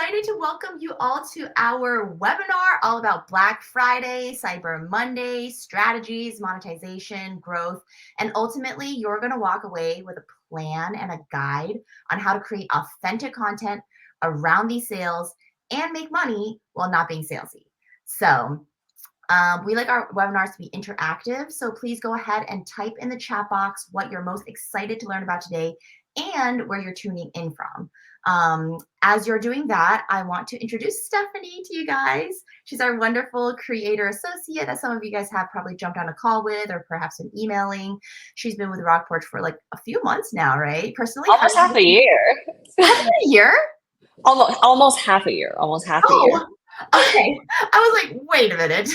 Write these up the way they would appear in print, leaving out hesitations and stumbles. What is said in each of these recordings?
excited to welcome you all to our webinar all about Black Friday, Cyber Monday, strategies, monetization, growth, and ultimately you're going to walk away with a plan and a guide on how to create authentic content around these sales and make money while not being salesy. So we like our webinars to be interactive, so please go ahead and type in the chat box what you're most excited to learn about today and where you're tuning in from. As you're doing that, I want to introduce Stephanie to you guys. She's our wonderful creator associate that some of you guys have probably jumped on a call with or perhaps been emailing. She's been with RockPorch for like a few months now, right? Personally, almost half a year. Has it been a year? Almost half a year. Almost half a year. Okay. I was like, wait a minute.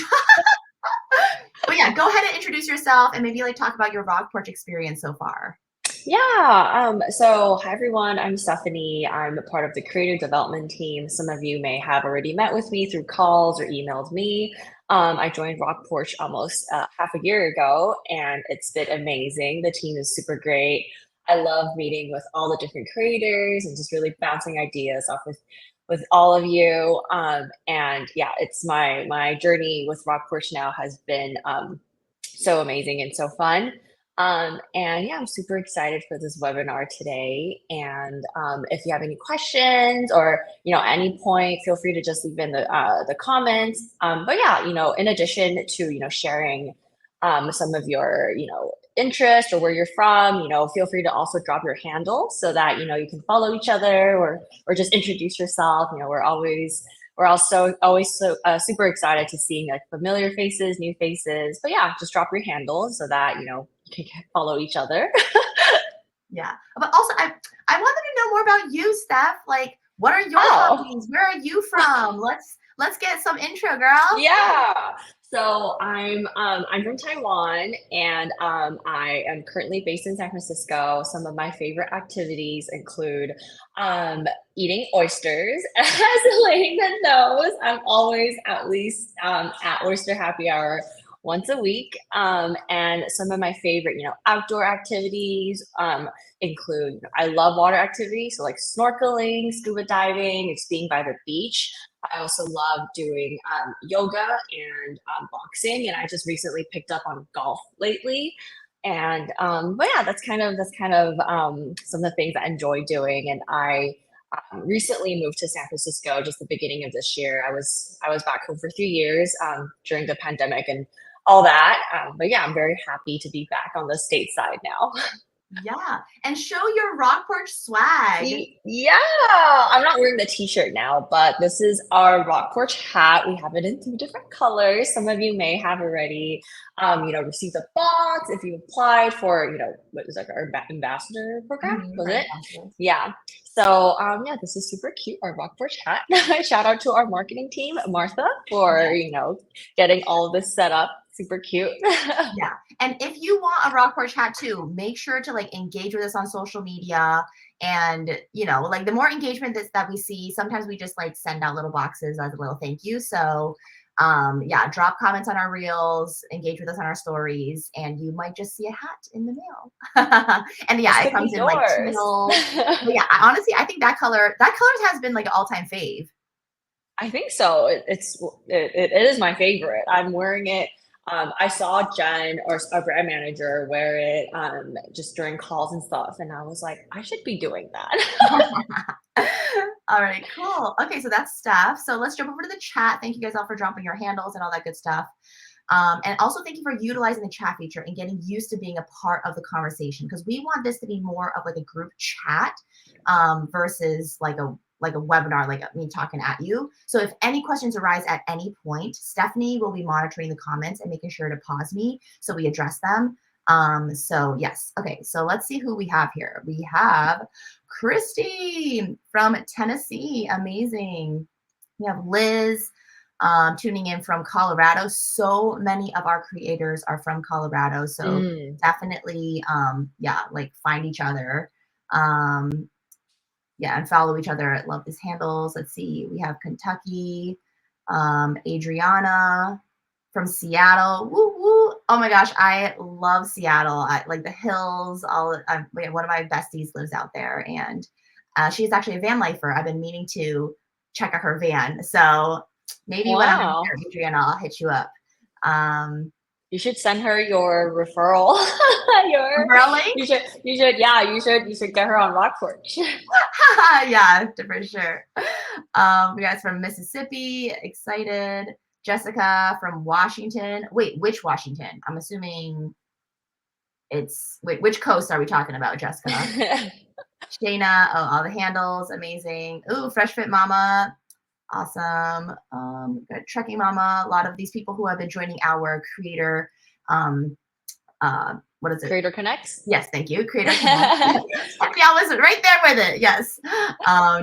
But yeah, go ahead and introduce yourself and maybe like talk about your RockPorch experience so far. Yeah. So hi everyone. I'm Stephanie. I'm a part of the creator development team. Some of you may have already met with me through calls or emailed me. I joined RockPorch almost half a year ago, and it's been amazing. The team is super great. I love meeting with all the different creators and just really bouncing ideas off with all of you. And yeah, it's my journey with RockPorch now has been so amazing and so fun. And yeah, I'm super excited for this webinar today. And if you have any questions or, at any point, feel free to just leave in the comments. But yeah, in addition to, sharing some of your, interest or where you're from, feel free to also drop your handle so that, you can follow each other or just introduce yourself. We're also always so super excited to seeing like familiar faces, new faces. But yeah, just drop your handles so that, you can follow each other. Yeah. But also I wanted to know more about you, Steph. Like, what are your hobbies? Where are you from? Let's get some intro, girl. Yeah. So I'm from Taiwan, and I am currently based in San Francisco. Some of my favorite activities include eating oysters. As Layton knows, I'm always at least at oyster happy hour once a week. And some of my favorite, outdoor activities include, I love water activities, so like snorkeling, scuba diving, just being by the beach. I also love doing yoga and boxing, and I just recently picked up on golf lately. And but yeah, that's kind of some of the things I enjoy doing. And I recently moved to San Francisco just the beginning of this year. I was back home for 3 years during the pandemic and all that. But yeah, I'm very happy to be back on the stateside now. Yeah. And show your RockPorch swag. Yeah, I'm not wearing the t-shirt now, but this is our RockPorch hat. We have it in 2 different colors. Some of you may have already, received a box if you applied for, what is like our ambassador program, was it? Yeah. So, yeah, this is super cute, our RockPorch hat. Shout out to our marketing team, Martha, for, getting all of this set up. Super cute. Yeah. And if you want a RockPorch hat too, make sure to like engage with us on social media. And, like the more engagement that we see, sometimes we just like send out little boxes as a little thank you. So yeah, drop comments on our reels, engage with us on our stories, and you might just see a hat in the mail. And yeah, it comes in like teal. But yeah, honestly, I think that color has been like an all-time fave. I think so. It is my favorite. I'm wearing it. I saw Jen or a brand manager wear it just during calls and stuff, and I was like, I should be doing that. All right, cool. Okay, so that's Steph. So let's jump over to the chat. Thank you guys all for dropping your handles and all that good stuff. And also thank you for utilizing the chat feature and getting used to being a part of the conversation, because we want this to be more of like a group chat versus like a webinar, like me talking at you. So if any questions arise at any point, Stephanie will be monitoring the comments and making sure to pause me so we address them. So yes. Okay, so let's see who we have here. We have Christy from Tennessee. Amazing. We have Liz tuning in from Colorado. So many of our creators are from Colorado. So definitely, yeah, like find each other. Yeah, and follow each other. I love these handles. Let's see. We have Kentucky, Adriana from Seattle. Woo woo! Oh my gosh, I love Seattle. I like the hills. One of my besties lives out there, and she's actually a van lifer. I've been meaning to check out her van. So maybe when I'm Wow. there, Adriana, I'll hit you up. You should send her your referral. Really? You should get her on RockPorch. Yeah, for sure. We got from Mississippi, excited. Jessica from Washington. Wait, which Washington? I'm assuming which coast are we talking about, Jessica? Shayna, oh, all the handles, amazing. Ooh, Fresh Fit Mama, awesome. Good. Trekking Mama, a lot of these people who have been joining our creator, what is it? Creator Connects? Yes, thank you. Creator Connects. Stephanie, I was right there with it. Yes.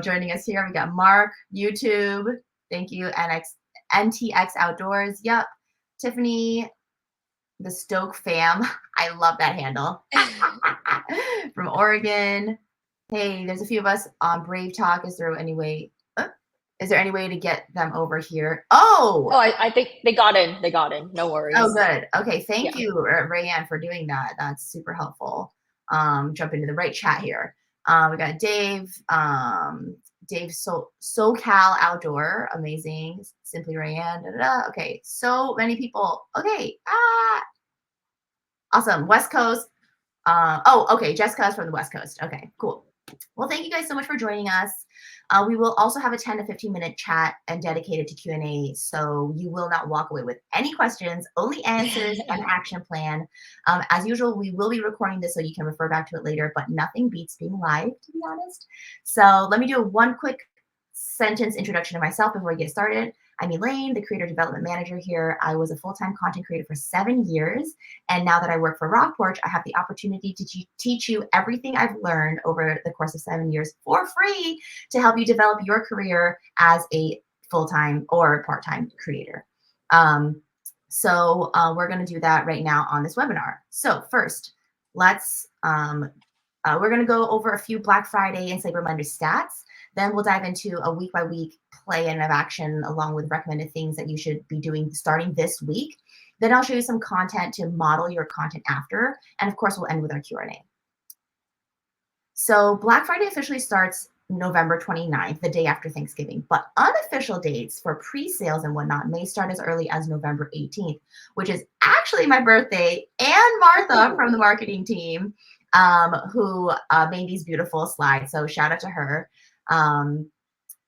Joining us here, we got Mark, YouTube. Thank you. NTX Outdoors. Yep. Tiffany, the Stoke fam. I love that handle. From Oregon. Hey, there's a few of us on Brave Talk. Is there any way to get them over here? Oh, I think they got in. They got in. No worries. Oh, good. Okay, thank you, Rayanne, for doing that. That's super helpful. Jump into the right chat here. We got Dave. Dave SoCal Outdoor, amazing. Simply Rayanne. Okay, so many people. Okay, awesome. West Coast. Okay. Jessica's from the West Coast. Okay, cool. Well, thank you guys so much for joining us. We will also have a 10 to 15-minute chat and dedicated to Q&A, so you will not walk away with any questions, only answers and action plan. As usual, we will be recording this so you can refer back to it later, but nothing beats being live, to be honest. So let me do one quick sentence introduction to myself before we get started. I'm Elaine, the Creator Development Manager here. I was a full-time content creator for 7 years, and now that I work for RockPorch, I have the opportunity to teach you everything I've learned over the course of 7 years for free to help you develop your career as a full-time or part-time creator. So we're going to do that right now on this webinar. So first, let's we're going to go over a few Black Friday and Cyber Monday stats. Then we'll dive into a week-by-week play and of action along with recommended things that you should be doing starting this week. Then I'll show you some content to model your content after. And of course, we'll end with our Q&A. So Black Friday officially starts November 29th, the day after Thanksgiving. But unofficial dates for pre-sales and whatnot may start as early as November 18th, which is actually my birthday, and Martha from the marketing team who made these beautiful slides. So shout out to her.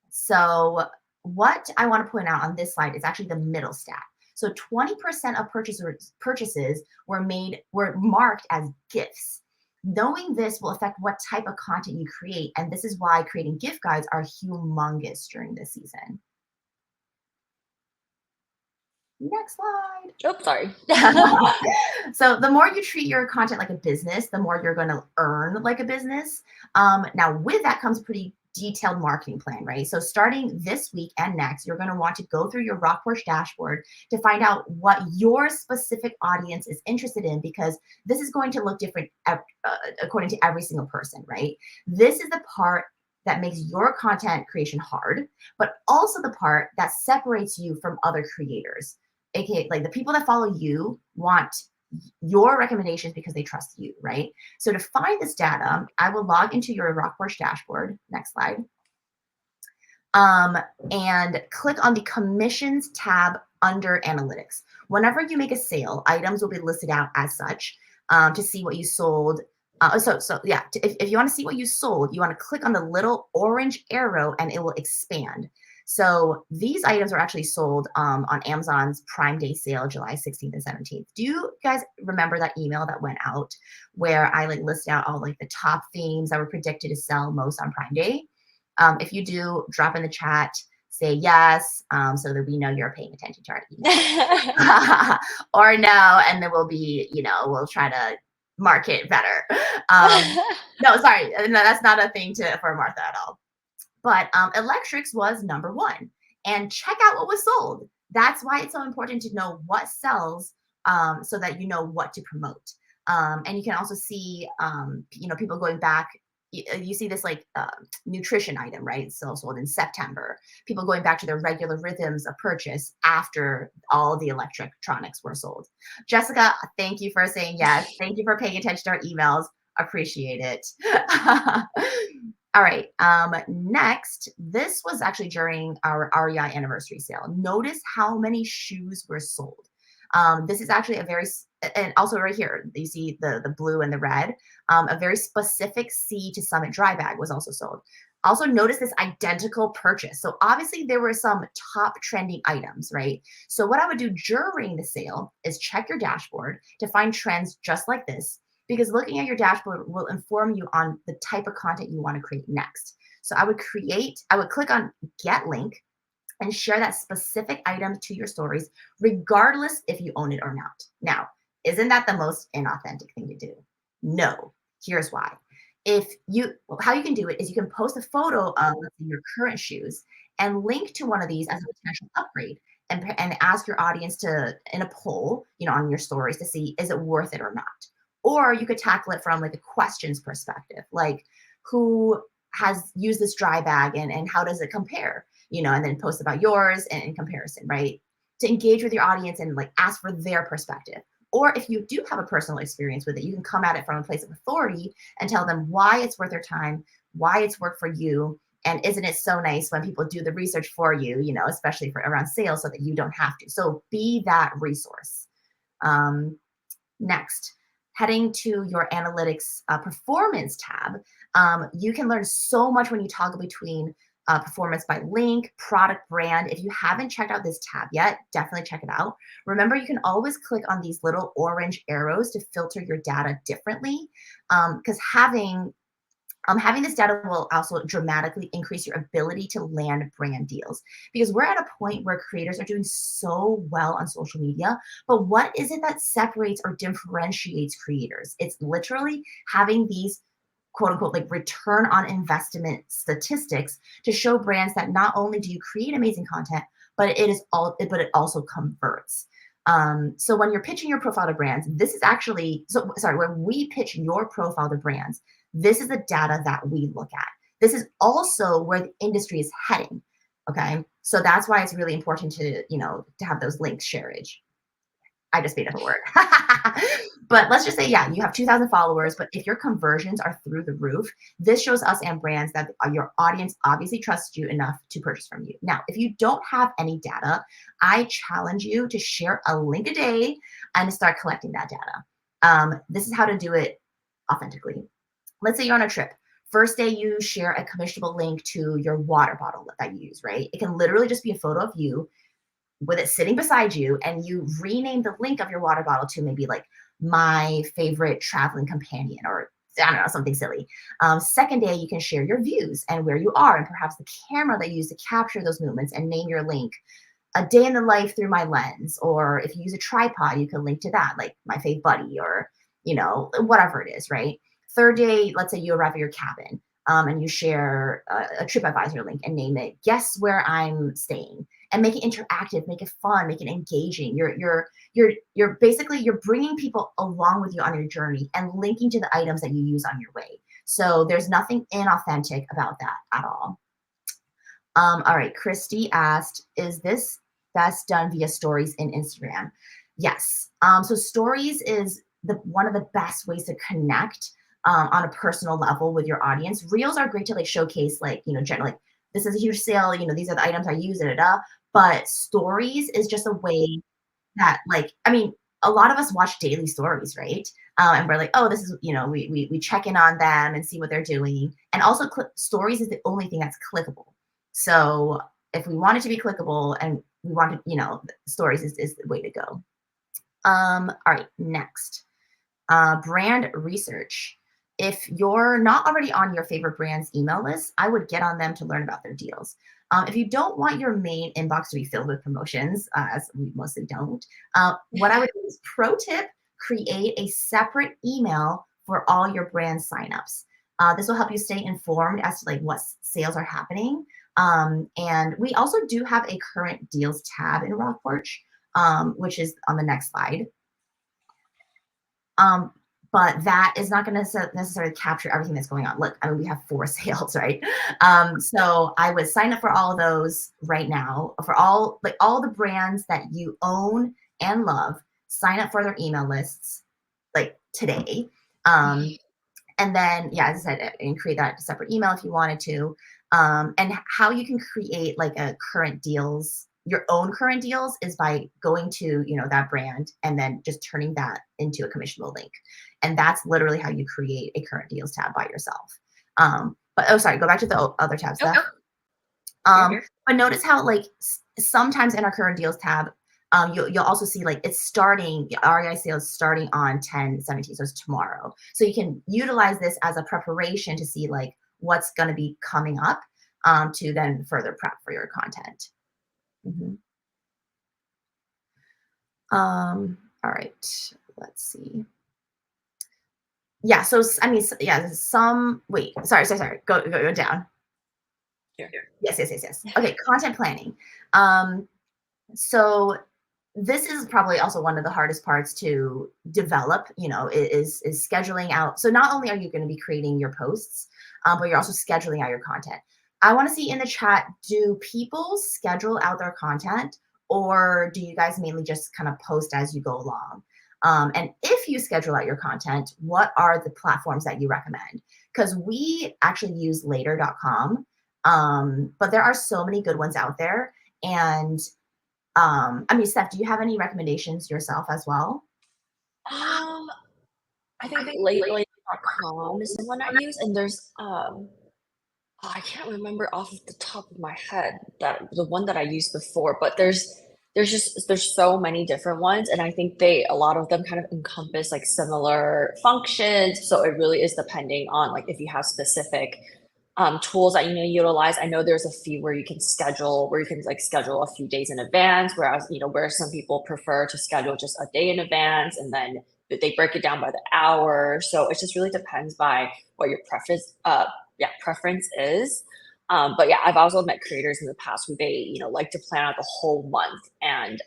So what I want to point out on this slide is actually the middle stat. So 20% of purchases were marked as gifts. Knowing this will affect what type of content you create, and this is why creating gift guides are humongous during this season. Next slide. Oh, sorry. So the more you treat your content like a business, the more you're going to earn like a business. Now with that comes pretty detailed marketing plan, right? So starting this week and next, you're going to want to go through your RockPorch dashboard to find out what your specific audience is interested in, because this is going to look different according to every single person, right? This is the part that makes your content creation hard, but also the part that separates you from other creators. AKA, like the people that follow you want your recommendations because they trust you, right? So to find this data, I will log into your RockPorch dashboard. Next slide. And click on the commissions tab under analytics. Whenever you make a sale, items will be listed out as such to see what you sold. If you want to see what you sold, you want to click on the little orange arrow and it will expand. So these items are actually sold on Amazon's Prime Day sale, July 16th and 17th. Do you guys remember that email that went out where I list out all the top themes that were predicted to sell most on Prime Day? If you do, drop in the chat, say yes, so that we know you're paying attention to our email. Or no, and then we'll be, we'll try to market better. No, sorry, no, that's not a thing for Martha at all. But electrics was number 1. And check out what was sold. That's why it's so important to know what sells so that you know what to promote. And you can also see, people going back. You see this nutrition item, right? So sold in September. People going back to their regular rhythms of purchase after all the electronics were sold. Jessica, thank you for saying yes. Thank you for paying attention to our emails. Appreciate it. All right. Next, this was actually during our REI anniversary sale. Notice how many shoes were sold. This is actually a and also right here, you see the blue and the red. A very specific Sea to Summit dry bag was also sold. Also notice this identical purchase. So obviously there were some top trending items, right? So what I would do during the sale is check your dashboard to find trends just like this, because looking at your dashboard will inform you on the type of content you want to create next. So I would click on get link and share that specific item to your stories, regardless if you own it or not. Now, isn't that the most inauthentic thing to do? No. Here's why. How you can do it is you can post a photo of your current shoes and link to one of these as a potential upgrade, and ask your audience to, in a poll, on your stories, to see, is it worth it or not? Or you could tackle it from like a questions perspective, like who has used this dry bag and how does it compare? And then post about yours and in comparison, right? To engage with your audience and like ask for their perspective. Or if you do have a personal experience with it, you can come at it from a place of authority and tell them why it's worth their time, why it's worked for you. And isn't it so nice when people do the research for you, especially for around sales, so that you don't have to. So be that resource. Next, heading to your analytics performance tab, you can learn so much when you toggle between performance by link, product, brand. If you haven't checked out this tab yet, definitely check it out. Remember, you can always click on these little orange arrows to filter your data differently, because having this data will also dramatically increase your ability to land brand deals, because we're at a point where creators are doing so well on social media. But what is it that separates or differentiates creators? It's literally having these quote unquote like return on investment statistics to show brands that not only do you create amazing content, but it also converts. So when you're pitching your profile to brands, this is actually, when we pitch your profile to brands, this is the data that we look at. This is also where the industry is heading. Okay. So that's why it's really important to have those links shareage. I just made up a word. But let's just say, yeah, you have 2,000 followers, but if your conversions are through the roof, this shows us and brands that your audience obviously trusts you enough to purchase from you. Now, if you don't have any data, I challenge you to share a link a day and start collecting that data. This is how to do it authentically. Let's say you're on a trip. First day, you share a commissionable link to your water bottle that you use, right? It can literally just be a photo of you with it sitting beside you, and you rename the link of your water bottle to maybe like my favorite traveling companion, or I don't know, something silly. Second day, you can share your views and where you are, and perhaps the camera that you use to capture those movements, and name your link a day in the life through my lens. Or if you use a tripod, you can link to that, like my fave buddy, or whatever it is, right? Third day, let's say you arrive at your cabin, and you share a TripAdvisor link and name it "Guess Where I'm Staying," and make it interactive, make it fun, make it engaging. You're basically, you're bringing people along with you on your journey and linking to the items that you use on your way. So there's nothing inauthentic about that at all. All right, Christy asked, is this best done via stories in Instagram? Yes. So stories is one of the best ways to connect on a personal level with your audience. Reels are great to like showcase, like, generally, like, this is a huge sale, these are the items I use, but stories is just a way that, like, I mean, a lot of us watch daily stories, right? And we're like, oh, this is, we check in on them and see what they're doing. And also stories is the only thing that's clickable. So if we want it to be clickable and we want to, stories is the way to go. All right, next, brand research. If you're not already on your favorite brand's email list, I would get on them to learn about their deals. If you don't want your main inbox to be filled with promotions, as we mostly don't, what I would do is, pro tip, create a separate email for all your brand signups. This will help you stay informed as to like what sales are happening. And we also do have a current deals tab in RockPorch, which is on the next slide. But that is not going to necessarily capture everything that's going on. Look, I mean, we have 4 sales, right? So I would sign up for all of those right now, for all the brands that you own and love. Sign up for their email lists like today. And then, yeah, as I said, and create that separate email if you wanted to. And how you can create like a current deals, your own current deals is by going to, that brand and then just turning that into a commissionable link. And that's literally how you create a current deals tab by yourself. But oh, sorry, go back to the other tabs. Nope. But notice how like sometimes in our current deals tab, you'll also see like it's starting, REI sales starting on 10/17, so it's tomorrow. So you can utilize this as a preparation to see like what's going to be coming up, to then further prep for your content. Mhm. All right, let's see. Yeah, so I mean, yeah, wait, sorry, go down. Here. Yes. Okay, content planning. So this is probably also one of the hardest parts to develop, is scheduling out. So not only are you going to be creating your posts, but you're also scheduling out your content. I want to see in the chat, do people schedule out their content, or do you guys mainly just kind of post as you go along? And if you schedule out your content, what are the platforms that you recommend? Because we actually use later.com, but there are so many good ones out there. And I mean, Steph, do you have any recommendations yourself as well? I think lately.com is the one I use, and there's I can't remember off the top of my head that the one that I used before, but there's so many different ones, and I think a lot of them kind of encompass like similar functions. So it really is depending on like if you have specific tools that utilize. I know there's a few where you can like schedule a few days in advance, whereas where some people prefer to schedule just a day in advance, and then they break it down by the hour. So it just really depends by what your preference is. But yeah, I've also met creators in the past who they like to plan out the whole month, and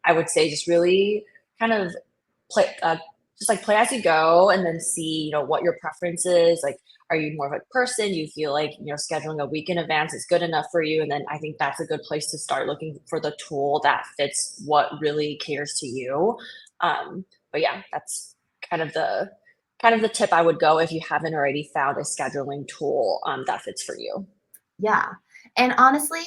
I would say just really kind of play just like play as you go, and then see what your preference is. Like, are you more of a person you feel like scheduling a week in advance is good enough for you? And then I think that's a good place to start looking for the tool that fits what really caters to you. But yeah, that's kind of the tip I would go if you haven't already found a scheduling tool that fits for you. Yeah. And honestly,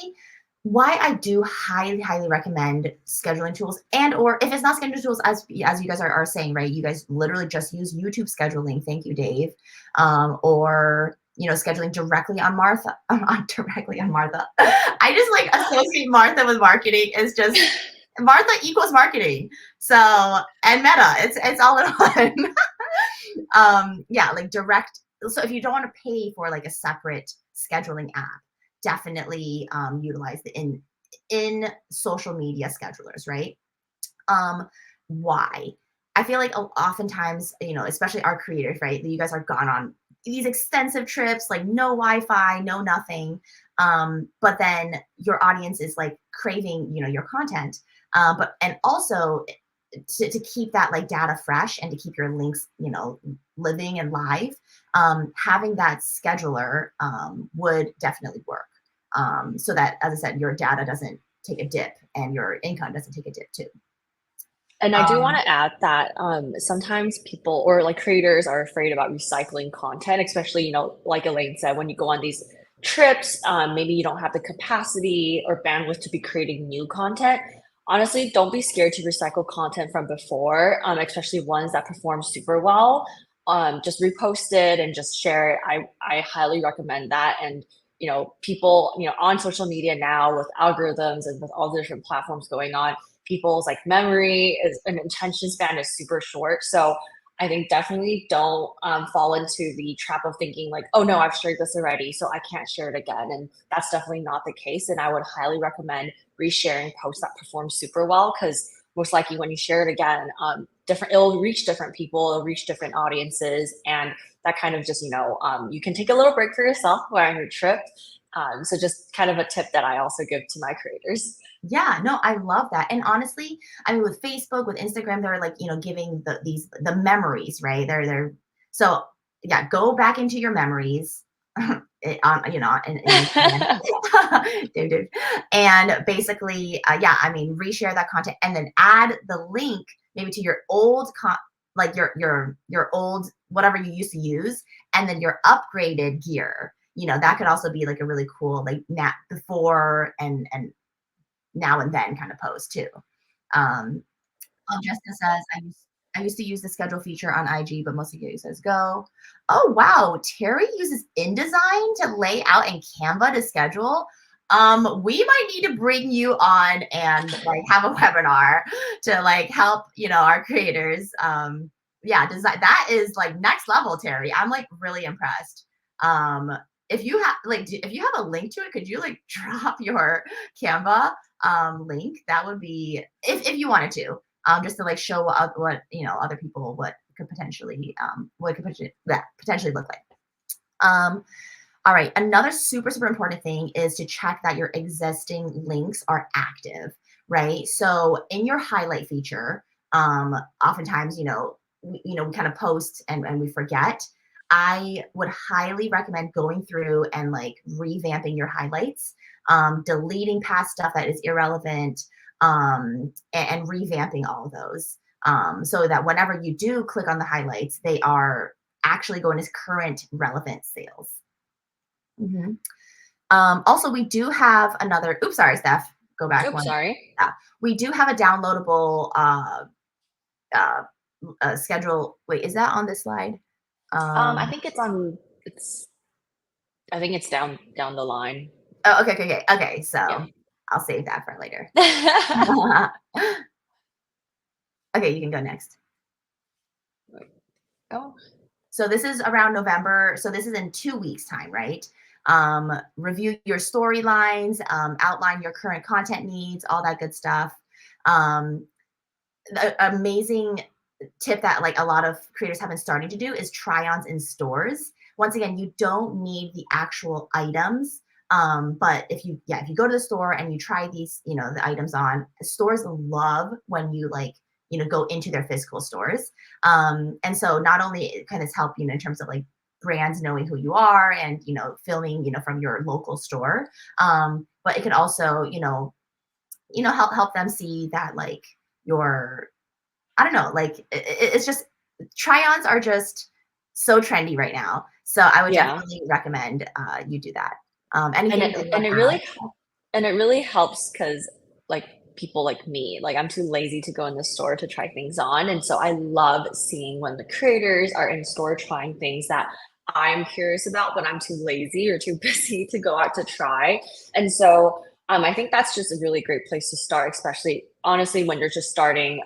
why I do highly, highly recommend scheduling tools, and or if it's not scheduling tools, as you guys are saying, right? You guys literally just use YouTube scheduling. Thank you, Dave. Or scheduling directly on Martha. Directly on Martha. I just like associate Martha with marketing. Is just Martha equals marketing. So, and Meta, it's all in one. Yeah, like direct. So if you don't want to pay for like a separate scheduling app, definitely utilize the in social media schedulers, right? Why? I feel like oftentimes, especially our creators, right? You guys are gone on these extensive trips, like no Wi-Fi, no nothing. But then your audience is like craving, your content. And also to keep that like data fresh and to keep your links, living and live, having that scheduler would definitely work. So that, as I said, your data doesn't take a dip and your income doesn't take a dip too. And I do want to add that sometimes people or like creators are afraid about recycling content, especially, like Elaine said, when you go on these trips, maybe you don't have the capacity or bandwidth to be creating new content. Honestly, don't be scared to recycle content from before, especially ones that perform super well. Just repost it and just share it. I highly recommend that. And people, on social media now with algorithms and with all the different platforms going on, people's like memory is an attention span is super short. So I think definitely don't fall into the trap of thinking like, oh no, I've shared this already, so I can't share it again. And that's definitely not the case. And I would highly recommend resharing posts that perform super well, because most likely when you share it again, it'll reach different people, it'll reach different audiences, and that kind of just you can take a little break for yourself while on your trip. So just kind of a tip that I also give to my creators. Yeah, no, I love that. And honestly, I mean, with Facebook, with Instagram, they're like, giving the memories, right? So yeah, go back into your memories, dude. And basically, yeah, I mean, reshare that content and then add the link maybe to your old like your old whatever you used to use, and then your upgraded gear. That could also be like a really cool like before and now and then kind of post too. Um, Jessica says, I used to use the schedule feature on IG, but most of you says go. Oh, wow. Terry uses InDesign to lay out in Canva to schedule. We might need to bring you on and like have a webinar to like help, our creators. Yeah, design that is like next level, Terry. I'm like really impressed. If you have if you have a link to it, could you like drop your Canva link? That would be if you wanted to just to like show what other people what could potentially potentially look like. All right, another super important thing is to check that your existing links are active, right? So in your highlight feature, oftentimes we kind of post and we forget. I would highly recommend going through and like revamping your highlights, deleting past stuff that is irrelevant, and revamping all of those, so that whenever you do click on the highlights, they are actually going as current relevant sales. Also, we do have another. Oops, sorry, Steph. Go back. Oops, sorry. Yeah, we do have a downloadable schedule. Wait, is that on this slide? I think it's on. I think it's down the line. Oh, okay. So Yeah. I'll save that for later. Okay, you can go next. Oh. So this is around November. So this is in 2 weeks' time, right? Review your storylines, outline your current content needs, all that good stuff. The amazing tip that like a lot of creators have been starting to do is try-ons in stores. Once again, you don't need the actual items. But if you go to the store and you try these, the items on, stores love when you like, go into their physical stores. And so not only it kind of help, in terms of like brands knowing who you are and, filming, from your local store. But it can also, help them see that like I don't know, like it's just try-ons are just so trendy right now. So I would definitely recommend you do that. Anything and it really helps because like people like me, like I'm too lazy to go in the store to try things on. And so I love seeing when the creators are in store trying things that I'm curious about, but I'm too lazy or too busy to go out to try. And so I think that's just a really great place to start, especially honestly when you're just starting.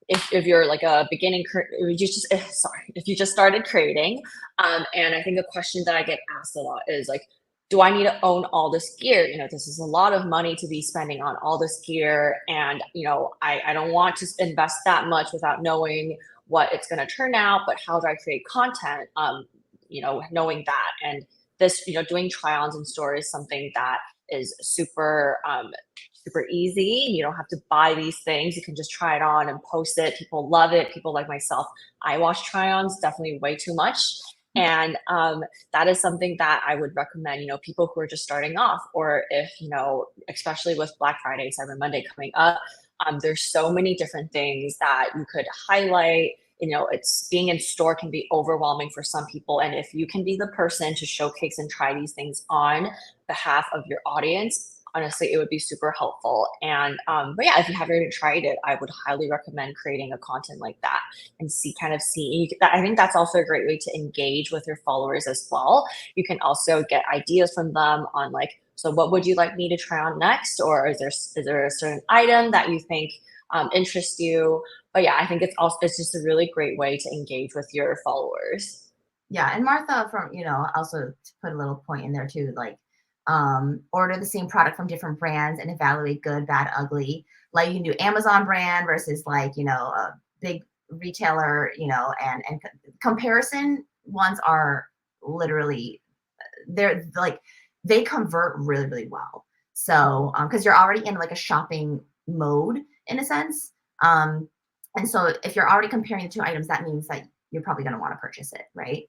If you're like a beginning, if you just started creating, and I think a question that I get asked a lot is like, do I need to own all this gear? This is a lot of money to be spending on all this gear. And, I don't want to invest that much without knowing what it's going to turn out, but how do I create content? Knowing that. And this, doing try-ons in store is something that is super easy. You don't have to buy these things. You can just try it on and post it. People love it. People like myself, I watch try-ons definitely way too much. And that is something that I would recommend, people who are just starting off, or if, especially with Black Friday, Cyber Monday coming up, there's so many different things that you could highlight. It's being in store can be overwhelming for some people. And if you can be the person to showcase and try these things on behalf of your audience, honestly, it would be super helpful. And but yeah, if you haven't tried it, I would highly recommend creating a content like that and see. I think that's also a great way to engage with your followers as well. You can also get ideas from them on like, so what would you like me to try on next? Or is there a certain item that you think interests you? But yeah, I think it's just a really great way to engage with your followers. Yeah, and Martha also to put a little point in there too, like order the same product from different brands and evaluate good, bad, ugly. Like you can do Amazon brand versus like, a big retailer, and comparison ones are literally, they're like, they convert really, really well. So, because you're already in like a shopping mode in a sense. And so if you're already comparing the two items, that means that you're probably going to want to purchase it, right?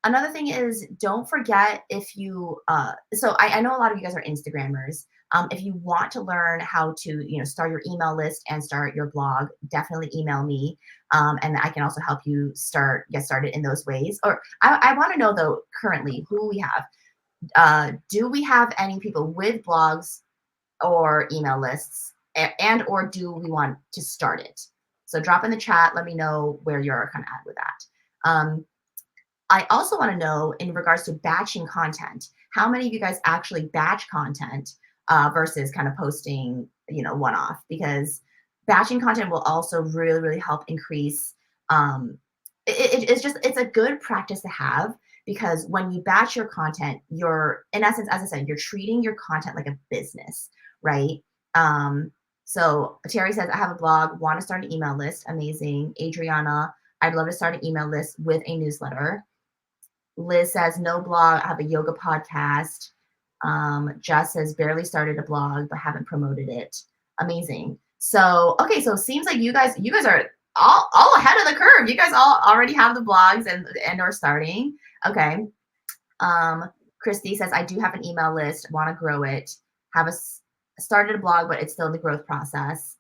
Another thing is don't forget if you, so I know a lot of you guys are Instagrammers. If you want to learn how to, start your email list and start your blog, definitely email me. And I can also help you get started in those ways. Or I want to know though, currently who we have. Do we have any people with blogs or email lists, and or do we want to start it? So drop in the chat. Let me know where you're kind of at with that. I also want to know in regards to batching content, how many of you guys actually batch content versus kind of posting, one-off? Because batching content will also really, really help increase. It's a good practice to have, because when you batch your content, you're, in essence, as I said, you're treating your content like a business, right? So Terry says, I have a blog, want to start an email list. Amazing. Adriana, I'd love to start an email list with a newsletter. Liz says, no blog, I have a yoga podcast. Jess says, barely started a blog, but haven't promoted it. Amazing. So, okay, so it seems like you guys are all ahead of the curve. You guys all already have the blogs and are starting. Okay. Christy says, I do have an email list, want to grow it. Started a blog, but it's still in the growth process.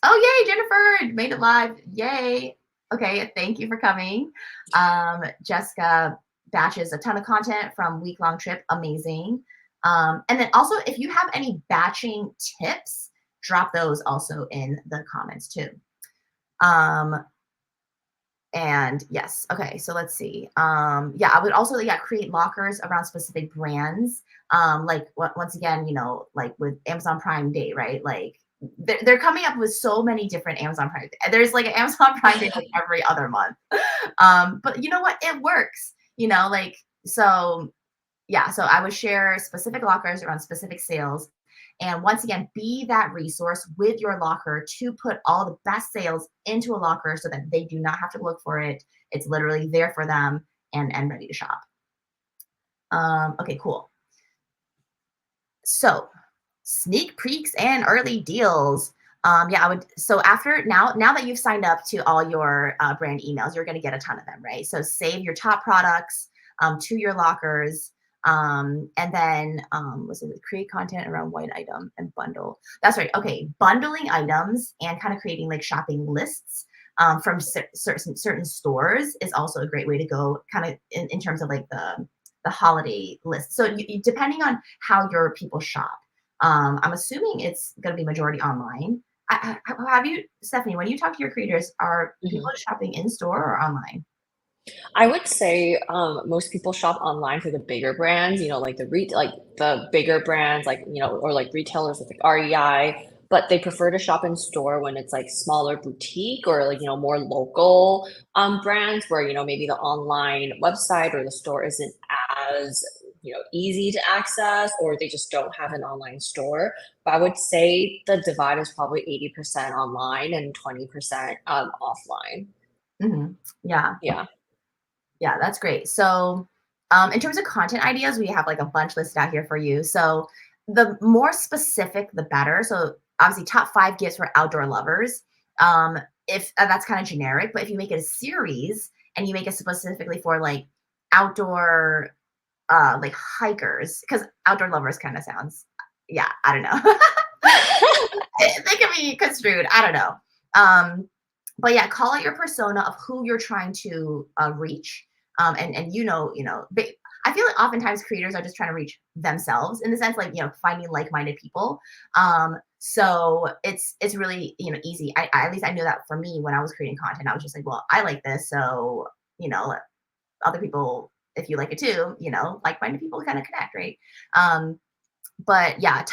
Oh, yay, Jennifer, made it live. Yay. Okay, thank you for coming. Jessica batches a ton of content from week-long trip. Amazing. And then also, if you have any batching tips, drop those also in the comments too. And yes, okay, so let's see. Yeah, I would also create lockers around specific brands. Like once again, like with Amazon Prime Day, right? Like they're coming up with so many different Amazon Prime. There's like an Amazon Prime Day like every other month. But you know what? It works. So yeah. So I would share specific lockers around specific sales. And once again, be that resource with your locker to put all the best sales into a locker so that they do not have to look for it. It's literally there for them and ready to shop. Okay, cool. So sneak peeks and early deals. Yeah, I would. So after now that you've signed up to all your brand emails, you're going to get a ton of them, right? So save your top products to your lockers. And then create content around white item and bundle. That's right. Okay. Bundling items and kind of creating like shopping lists from certain stores is also a great way to go, kind of in terms of like the holiday list. So you, depending on how your people shop, I'm assuming it's going to be majority online. Have you, Stephanie, when you talk to your creators, are people shopping in store or online? I would say most people shop online for the bigger brands, like the bigger brands, like, or like retailers with like REI, but they prefer to shop in store when it's like smaller boutique or like, more local brands where, maybe the online website or the store isn't as, easy to access, or they just don't have an online store. But I would say the divide is probably 80% online and 20% offline. Yeah. Yeah. Yeah, that's great. So in terms of content ideas, we have like a bunch listed out here for you. So the more specific, the better. So obviously top 5 gifts for outdoor lovers. If that's kind of generic, but if you make it a series and you make it specifically for like outdoor, like hikers, because outdoor lovers kind of sounds, yeah, I don't know. They can be construed. I don't know. But yeah, call out your persona of who you're trying to reach. And I feel like oftentimes creators are just trying to reach themselves, in the sense like, finding like-minded people. So it's really, easy. At least I knew that for me when I was creating content. I was just like, well, I like this, so other people, if you like it too, like-minded people kind of connect, right? But yeah,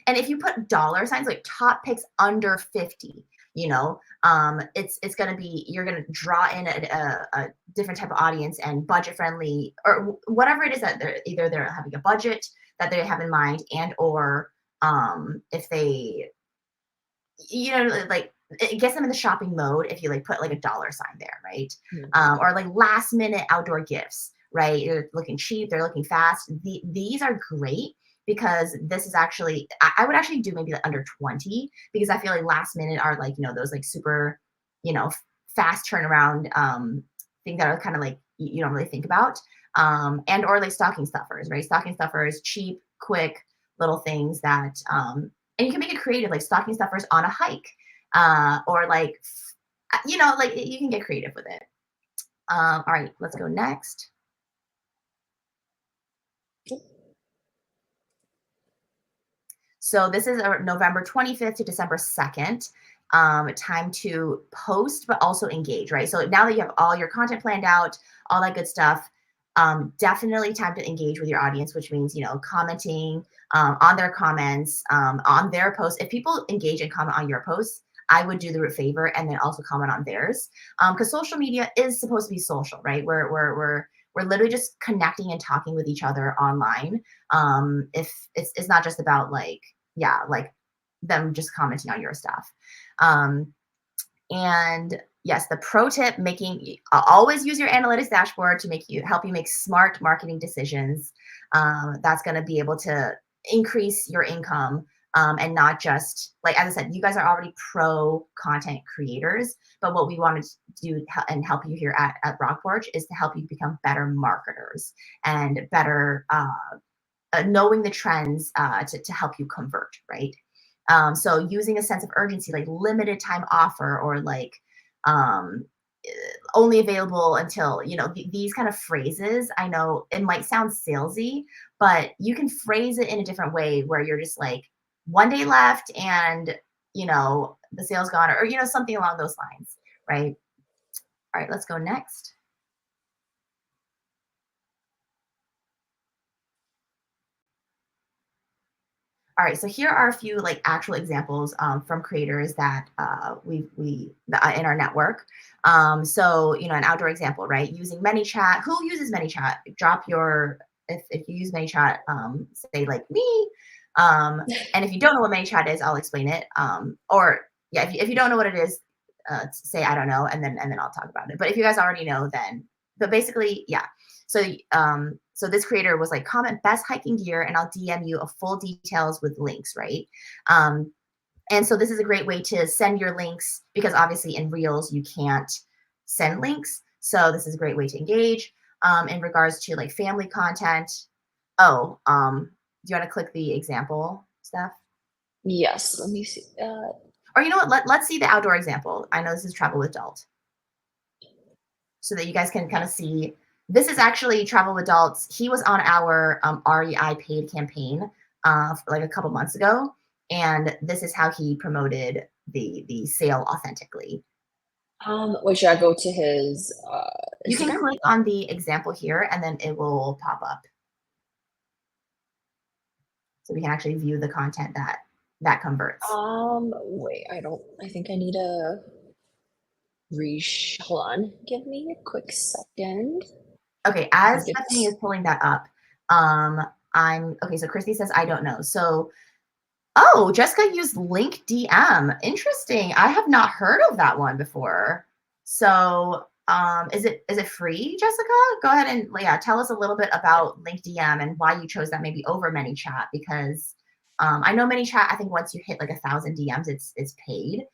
and if you put dollar signs, like top picks under 50, it's going to be, you're going to draw in a different type of audience, and budget friendly, or whatever it is that they're having a budget that they have in mind, and or if they, like, it gets them in the shopping mode if you like put like a dollar sign there, right? Or like last minute outdoor gifts, right? They're looking cheap, they're looking fast. These are great, because this is actually, I would actually do maybe like under 20, because I feel like last minute are like, those like super, fast turnaround things that are kind of like, you don't really think about. And or like stocking stuffers, right? Stocking stuffers, cheap, quick, little things that, and you can make it creative, like stocking stuffers on a hike, or like, like you can get creative with it. All right, let's go next. So this is November 25th to December 2nd. Time to post, but also engage, right? So now that you have all your content planned out, all that good stuff, definitely time to engage with your audience, which means, commenting on their comments, on their posts. If people engage and comment on your posts, I would do the favor and then also comment on theirs. Because social media is supposed to be social, right? We're literally just connecting and talking with each other online. If it's not just about like them just commenting on your stuff. Um, and yes, the pro tip, always use your analytics dashboard to help you make smart marketing decisions. That's going to be able to increase your income. And not just, like, as I said, you guys are already pro content creators, but what we wanted to do and help you here at RockPorch is to help you become better marketers and better knowing the trends to help you convert, right? So using a sense of urgency, like limited time offer, or like um, only available until, these kind of phrases. I know it might sound salesy, but you can phrase it in a different way where you're just like, 1 day left and, the sale's gone, or, something along those lines, right? All right, let's go next. All right, so here are a few like actual examples from creators that we in our network. So an outdoor example, right? Using ManyChat. Who uses ManyChat? Drop your if you use ManyChat, say like me. And if you don't know what ManyChat is, I'll explain it. Or yeah, if you don't know what it is, say I don't know, and then I'll talk about it. But if you guys already know, then but basically, yeah. So so this creator was like, comment best hiking gear and I'll DM you a full details with links, right? And so this is a great way to send your links, because obviously in Reels you can't send links. So this is a great way to engage. In regards to like family content. Oh, do you want to click the example, Steph? Yes, let me see. Or you know what? Let's see the outdoor example. I know this is travel with adult, so that you guys can kind of see. This is actually travel adults. He was on our REI paid campaign like a couple months ago, and this is how he promoted the sale authentically. Wait, should I go to his You can Instagram? click on the example here, and then it will pop up, so we can actually view the content that converts. Wait, I think I need a hold on. Give me a quick second. Okay, I as think Stephanie it's is pulling that up, I'm okay. So Christy says I don't know. So oh, Jessica used Link DM. Interesting. I have not heard of that one before. So, is it free, Jessica? Go ahead and tell us a little bit about Link DM and why you chose that maybe over ManyChat, because I know ManyChat, I think once you hit like 1,000 DMs, it's paid.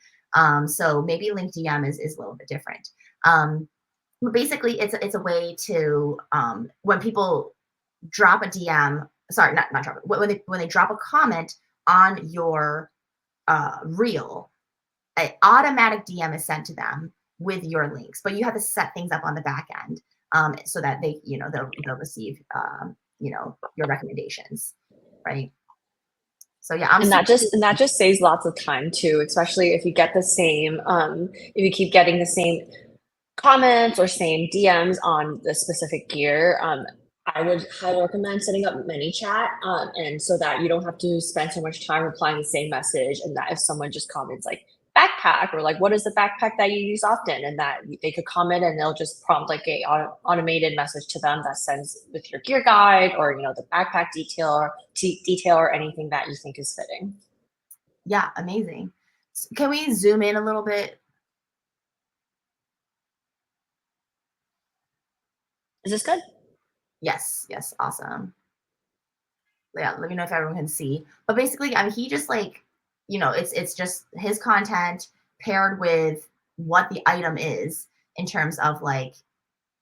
So maybe Link DM is a little bit different. But basically, it's a way to when people drop a DM, sorry, not drop it, when they drop a comment on your reel, an automatic DM is sent to them with your links, but you have to set things up on the back end so that they'll receive your recommendations, right? So yeah, I'm and super. that just saves lots of time too, especially if you get the same if you keep getting the same comments or same DMs on the specific gear. I would highly recommend setting up ManyChat, and so that you don't have to spend so much time replying the same message, and that if someone just comments like backpack, or like what is the backpack that you use often, and that they could comment and they'll just prompt like a automated message to them that sends with your gear guide, or the backpack detail or anything that you think is fitting. Yeah, amazing. Can we zoom in a little bit? Is this good? Yes, awesome. Yeah, let me know if everyone can see. But basically, I mean, he just like, it's just his content paired with what the item is in terms of like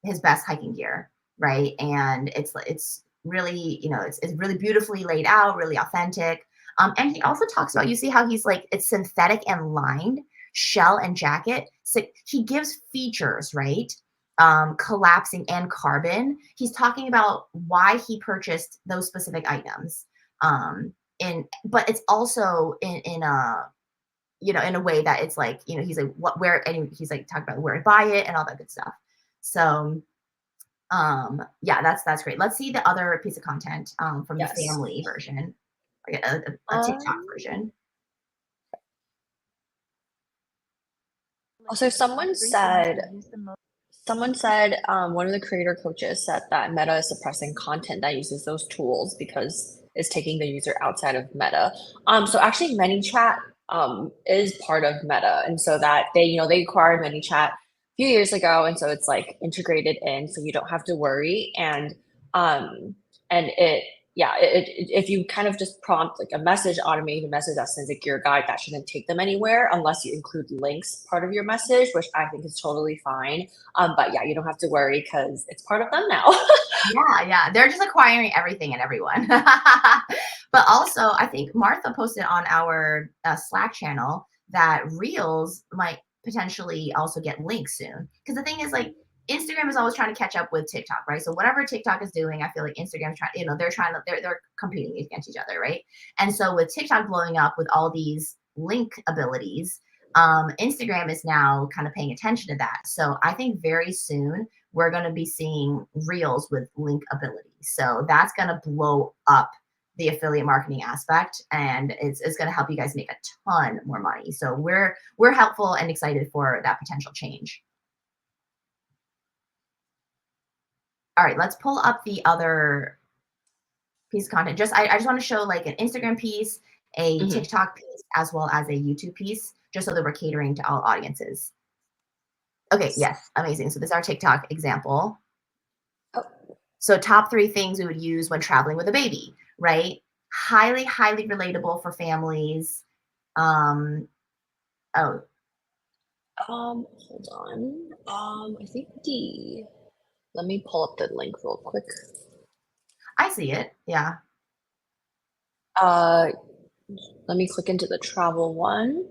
his best hiking gear, right? And it's really, it's really beautifully laid out, really authentic. And he also talks about, you see how he's like, it's synthetic and lined, shell and jacket. So he gives features, right? Collapsing and carbon. He's talking about why he purchased those specific items. But it's also in a, in a way that it's like, he's like, and he's like talking about where to buy it and all that good stuff. So, yeah, that's great. Let's see the other piece of content, from the Yes. family version, like a TikTok version. Also, someone said one of the creator coaches said that Meta is suppressing content that uses those tools because it's taking the user outside of Meta. So actually, ManyChat is part of Meta, and so that they acquired ManyChat a few years ago, and so it's like integrated in, so you don't have to worry. And it yeah, if you kind of just prompt like a message, automating a message that sends like your guide, that shouldn't take them anywhere unless you include links part of your message, which I think is totally fine. But yeah, you don't have to worry because it's part of them now. Yeah, they're just acquiring everything and everyone. But also, I think Martha posted on our Slack channel that Reels might potentially also get links soon. Because the thing is, like, Instagram is always trying to catch up with TikTok, right? So whatever TikTok is doing, I feel like Instagram's trying, they're competing against each other, right? And so with TikTok blowing up with all these link abilities, Instagram is now kind of paying attention to that. So I think very soon we're going to be seeing Reels with link ability. So that's going to blow up the affiliate marketing aspect, and it's going to help you guys make a ton more money. So we're helpful and excited for that potential change. All right, let's pull up the other piece of content. I just want to show like an Instagram piece, a Mhm. TikTok piece, as well as a YouTube piece, just so that we're catering to all audiences. Okay, yes, amazing. So this is our TikTok example. Oh, So top 3 things we would use when traveling with a baby, right? Highly, highly relatable for families. Oh, hold on. I think let me pull up the link real quick. I see it. Yeah. Uh, Let me click into the travel one.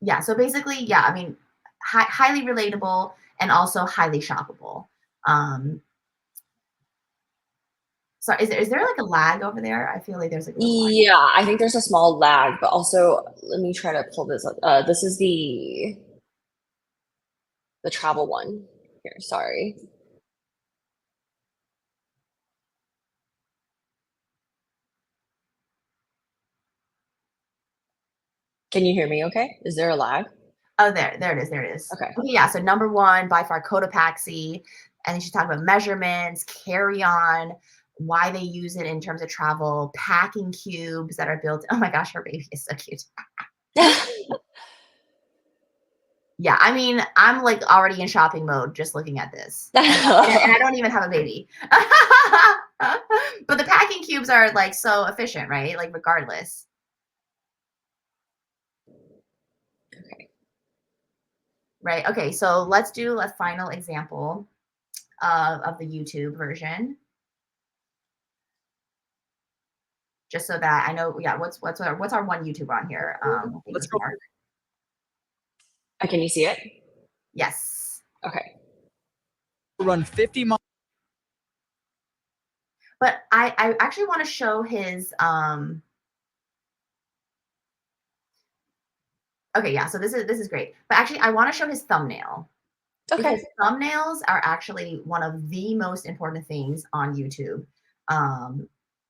Yeah. So basically, yeah, I mean, highly relatable and also highly shoppable. Um, so is there like a lag over there? I feel like there's like a little lag. Yeah, I think there's a small lag, but also let me try to pull this up. This is the travel one here. Sorry. Can you hear me okay? Is there a lag? Oh, there it is. There it is. Okay. Okay, yeah. So number 1, by far, Cotopaxi. And then she's talking about measurements, carry on, why they use it in terms of travel, packing cubes that are built. Oh my gosh, her baby is so cute. Yeah, I mean, I'm like already in shopping mode just looking at this. And I don't even have a baby. But the packing cubes are like so efficient, right? Like regardless. Okay. Right. Okay, so let's do a final example of the YouTube version. Just so that I know, yeah, what's our one YouTuber on here? I think it Let's was go. Mark. Can you see it? Yes. Okay. Run 50 miles. But I actually want to show his okay, yeah, so this is great. But actually I want to show his thumbnail. Okay. Because thumbnails are actually one of the most important things on YouTube.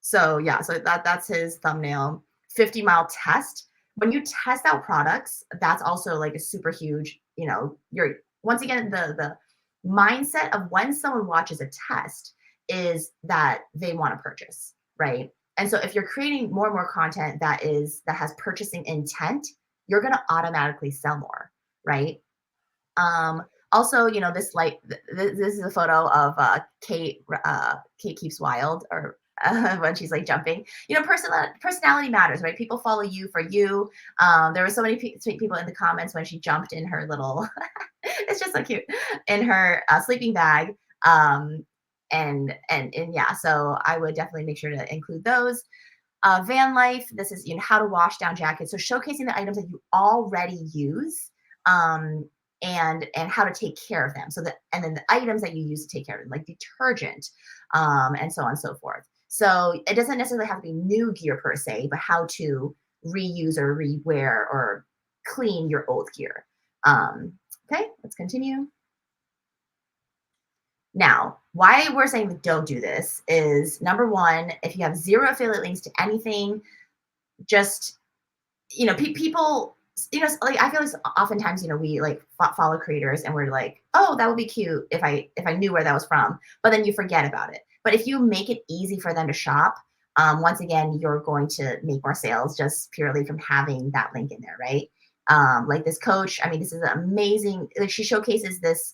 So yeah, so that's his thumbnail. 50-mile test. When you test out products, that's also like a super huge, you're once again the mindset of when someone watches a test is that they want to purchase, right? And so if you're creating more and more content that has purchasing intent, you're going to automatically sell more, right? Also, this is a photo of Kate Keeps Wild, or when she's like jumping. You know, personality matters, right? People follow you for you. There were so many sweet people in the comments when she jumped in her little, it's just so cute, in her sleeping bag. And yeah, so I would definitely make sure to include those. Van life, this is, you know, how to wash down jackets. So showcasing the items that you already use, and how to take care of them. So that, and then the items that you use to take care of them, like detergent, and so on and so forth. So it doesn't necessarily have to be new gear per se, but how to reuse or rewear or clean your old gear. Okay, let's continue. Now, why we're saying that don't do this is, number one, if you have 0 affiliate links to anything, just, you know, people, you know, like I feel like oftentimes, you know, we like follow creators and we're like, oh, that would be cute if I knew where that was from, but then you forget about it. But if you make it easy for them to shop, once again, you're going to make more sales just purely from having that link in there, right? Like this coach, I mean, this is amazing. Like she showcases this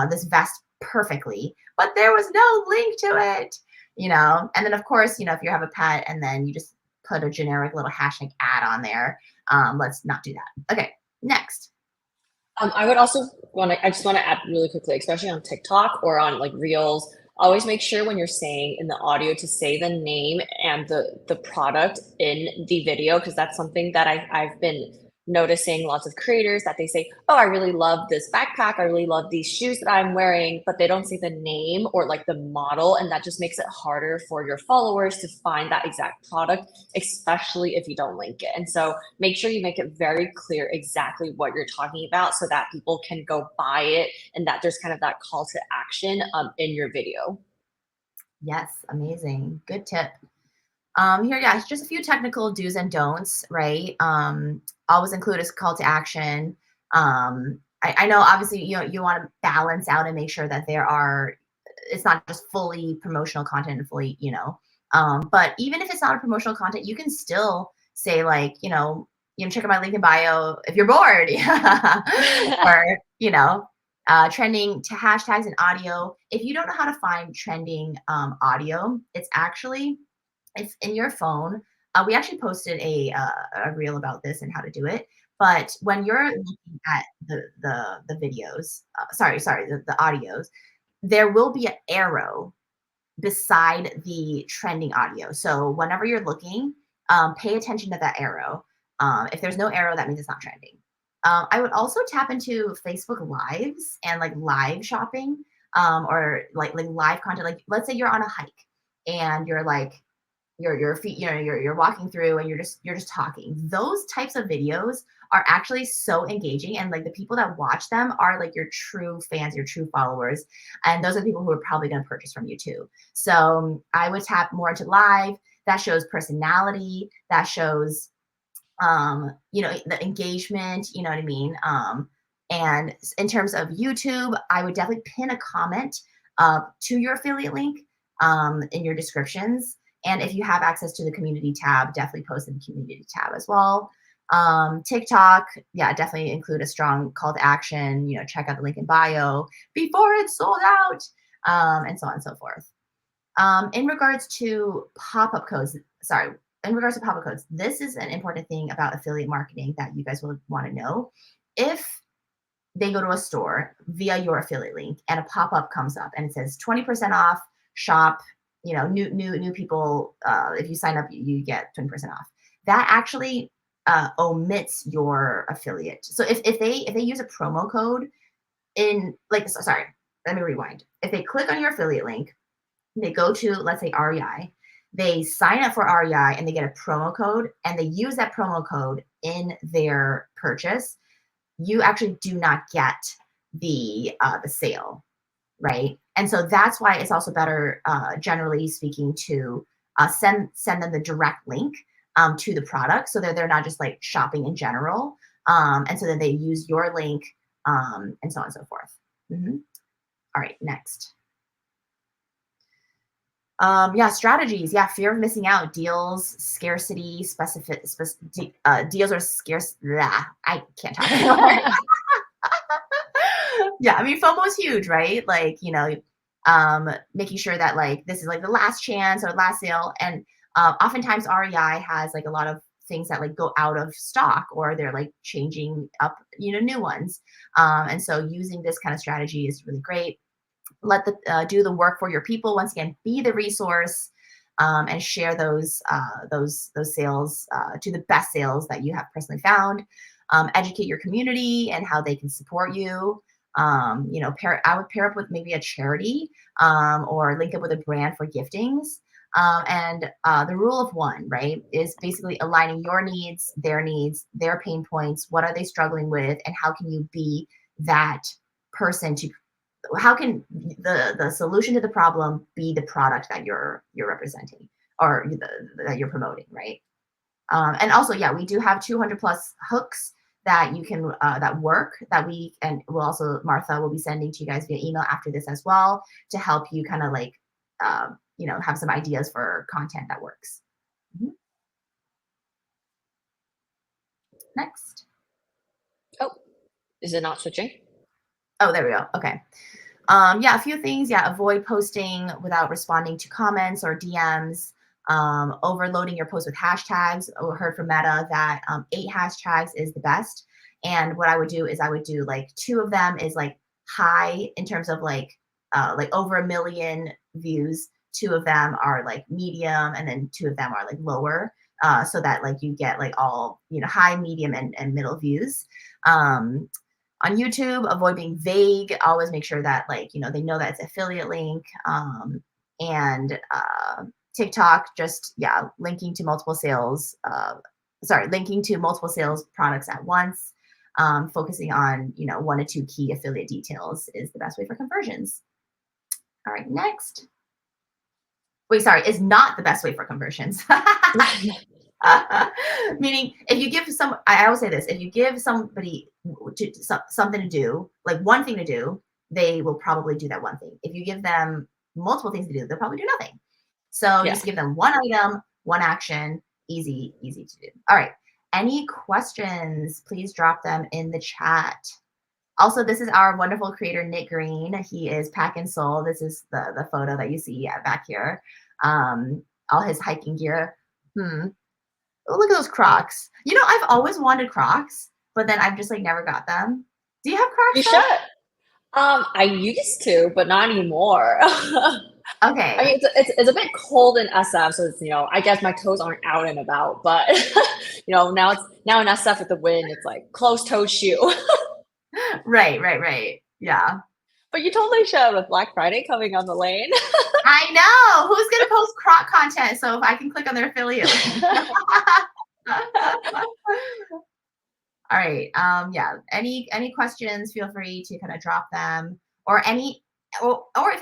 this vest perfectly, but there was no link to it, you know. And then of course, you know, if you have a pet and then you just put a generic little hashtag ad on there, let's not do that. Okay, next. I would also I just want to add really quickly, especially on TikTok or on like Reels, always make sure when you're saying in the audio to say the name and the product in the video, because that's something that I've been noticing lots of creators that they say, oh, I really love this backpack, I really love these shoes that I'm wearing, but they don't say the name or like the model, and that just makes it harder for your followers to find that exact product, especially if you don't link it. And so make sure you make it very clear exactly what you're talking about so that people can go buy it and that there's kind of that call to action in your video. Yes, amazing. Good tip. Here, yeah, just a few technical do's and don'ts, right? Always include a call to action. I know obviously, you know, you want to balance out and make sure that it's not just fully promotional content and fully, you know, but even if it's not a promotional content, you can still say like, check out my link in bio if you're bored, or, trending to hashtags and audio. If you don't know how to find trending audio, it's actually, it's in your phone. We actually posted a reel about this and how to do it. But when you're looking at the videos, the audios, there will be an arrow beside the trending audio. So whenever you're looking, pay attention to that arrow. If there's no arrow, that means it's not trending. I would also tap into Facebook Lives and like live shopping, or like live content. Like let's say you're on a hike and you're like, your feet, you're walking through and you're just talking. Those types of videos are actually so engaging, and like the people that watch them are like your true fans, your true followers, and those are the people who are probably going to purchase from you too. So I would tap more into live. That shows personality, that shows the engagement, you know what I mean? And in terms of YouTube, I would definitely pin a comment to your affiliate link in your descriptions. And if you have access to the community tab, definitely post in the community tab as well. TikTok, yeah, definitely include a strong call to action, check out the link in bio before it's sold out, and so on and so forth. In regards to pop-up codes, this is an important thing about affiliate marketing that you guys will want to know. If they go to a store via your affiliate link and a pop-up comes up and it says 20% off, shop, new people, if you sign up, you get 20% off. That actually omits your affiliate. So if they use a promo code let me rewind. If they click on your affiliate link, they go to, let's say, REI, they sign up for REI and they get a promo code and they use that promo code in their purchase, you actually do not get the sale, right? And so that's why it's also better, generally speaking, to send them the direct link to the product, so that they're not just like shopping in general, and so then they use your link, and so on and so forth. All right, next. Strategies. Yeah, fear of missing out, deals, scarcity, deals are scarce. I can't talk anymore. Yeah, I mean, FOMO is huge, right? Like, making sure that like this is like the last chance or last sale. And oftentimes REI has like a lot of things that like go out of stock, or they're like changing up, new ones. And so using this kind of strategy is really great. Let the do the work for your people. Once again, be the resource, and share those sales to the best sales that you have personally found. Educate your community and how they can support you. I would pair up with maybe a charity, or link up with a brand for giftings. And the rule of one, right, is basically aligning your needs, their pain points. What are they struggling with, and how can you be that person to? How can the solution to the problem be the product that you're representing, or that you're promoting, right? And also, yeah, we do have 200 plus hooks that you can that work, that we'll also, Martha will be sending to you guys via email after this as well, to help you kind of like have some ideas for content that works. Next. Oh, is it not switching? Oh, there we go. Okay. Yeah, a few things. Yeah, avoid posting without responding to comments or DMs. Overloading your post with hashtags. I heard from Meta that 8 hashtags is the best. And what I would do is I would do like 2 of them is like high in terms of like over 1 million views. 2 of them are like medium, and then 2 of them are like lower. So that like you get like all high, medium, and middle views. On YouTube, avoid being vague. Always make sure that like they know that it's affiliate link. And TikTok, just linking to multiple sales. Linking to multiple sales products at once. Focusing on 1 to 2 key affiliate details is the best way for conversions. All right, next. Wait, sorry, is not the best way for conversions. Meaning, if you give I always say this: if you give somebody something to do, like one thing to do, they will probably do that one thing. If you give them multiple things to do, they'll probably do nothing. So just give them one item, one action, easy to do. All right. Any questions? Please drop them in the chat. Also, this is our wonderful creator, Nick Green. He is Pack and Soul. This is the photo that you see back here. All his hiking gear. Oh, look at those Crocs. I've always wanted Crocs, but then I've just like never got them. Do you have Crocs? You should. I used to, but not anymore. Okay. I mean, it's a bit cold in SF, so it's I guess my toes aren't out and about, but now in SF with the wind, it's like closed-toed shoe. Right. Yeah. But you totally should with Black Friday coming on the lane. I know. Who's gonna post Croc content? So if I can click on their affiliate link. All right. Yeah. Any questions? Feel free to kind of drop them, or if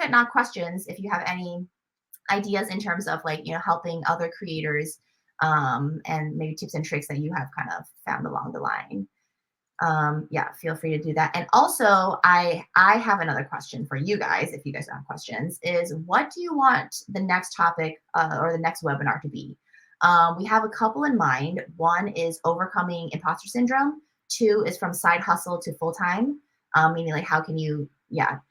it's not questions, if you have any ideas in terms of like helping other creators, and maybe tips and tricks that you have kind of found along the line. Feel free to do that. And also, I have another question for you guys, if you guys don't have questions, is what do you want the next topic or the next webinar to be? We have a couple in mind. 1 is overcoming imposter syndrome. 2 is from side hustle to full-time, meaning like how can you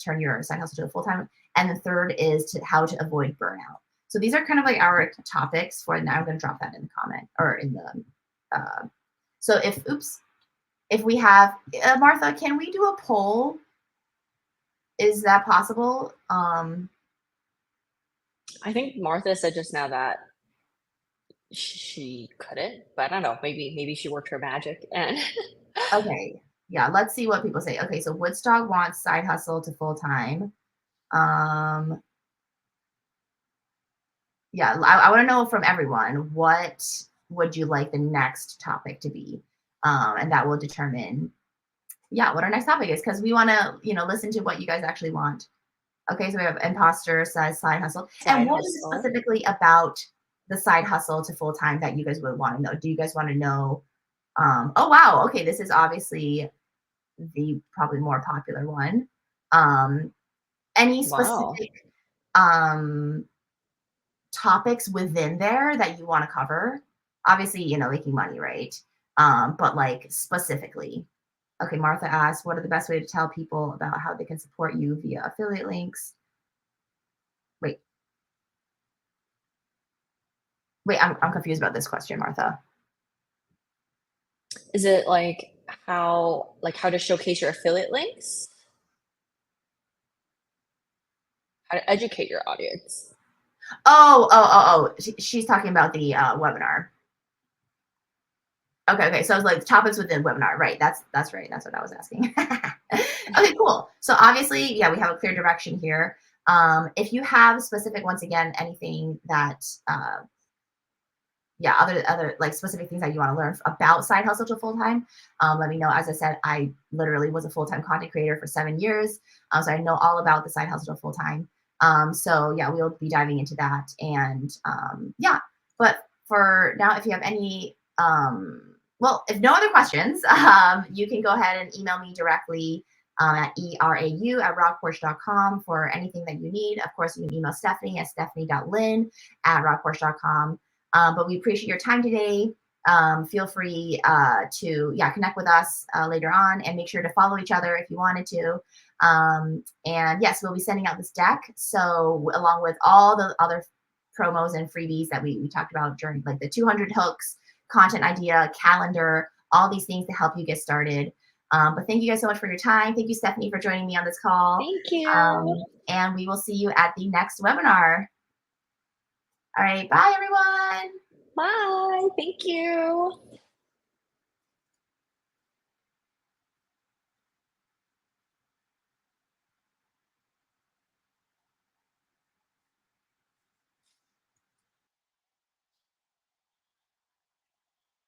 turn your side hustle to a full-time. And the 3rd is how to avoid burnout. So these are kind of like our topics for now. I'm going to drop that in the comment or in the so if we have, Martha, can we do a poll? Is that possible? I think Martha said just now that she couldn't, but I don't know. Maybe she worked her magic. And okay, yeah. Let's see what people say. Okay, so Woodstock wants side hustle to full time. Yeah, I want to know from everyone, what would you like the next topic to be? And that will determine, what our next topic is, because we want to, listen to what you guys actually want. Okay, so we have imposter says side hustle. And what is it specifically about the side hustle to full time that you guys would want to know? Do you guys want to know? Oh wow, okay, this is obviously the probably more popular one. Any specific topics within there that you want to cover? Obviously, making money, right? But like specifically. Okay, Martha asked, what are the best way to tell people about how they can support you via affiliate links? Wait, I'm confused about this question, Martha. Is it like how to showcase your affiliate links? How to educate your audience? She's talking about the webinar. Okay. So I was like topics within webinar, right? That's right. That's what I was asking. Okay, cool. So obviously, yeah, we have a clear direction here. If you have specific, once again, anything that other like specific things that you want to learn about side hustle to full time, let me know. As I said, I literally was a full time content creator for 7 years, so I know all about the side hustle to full time. So yeah, we'll be diving into that, and yeah. But for now, if you have any, well, if no other questions, you can go ahead and email me directly at erau@rockporch.com for anything that you need. Of course, you can email Stephanie at stephanie.lin@rockporch.com. But we appreciate your time today. Feel free to connect with us later on, and make sure to follow each other if you wanted to. And yes, we'll be sending out this deck. So along with all the other promos and freebies that we talked about during, like the 200 hooks, content idea, calendar, all these things to help you get started. But thank you guys so much for your time. Thank you, Stephanie, for joining me on this call. Thank you. And we will see you at the next webinar. All right. Bye, everyone. Bye. Thank you.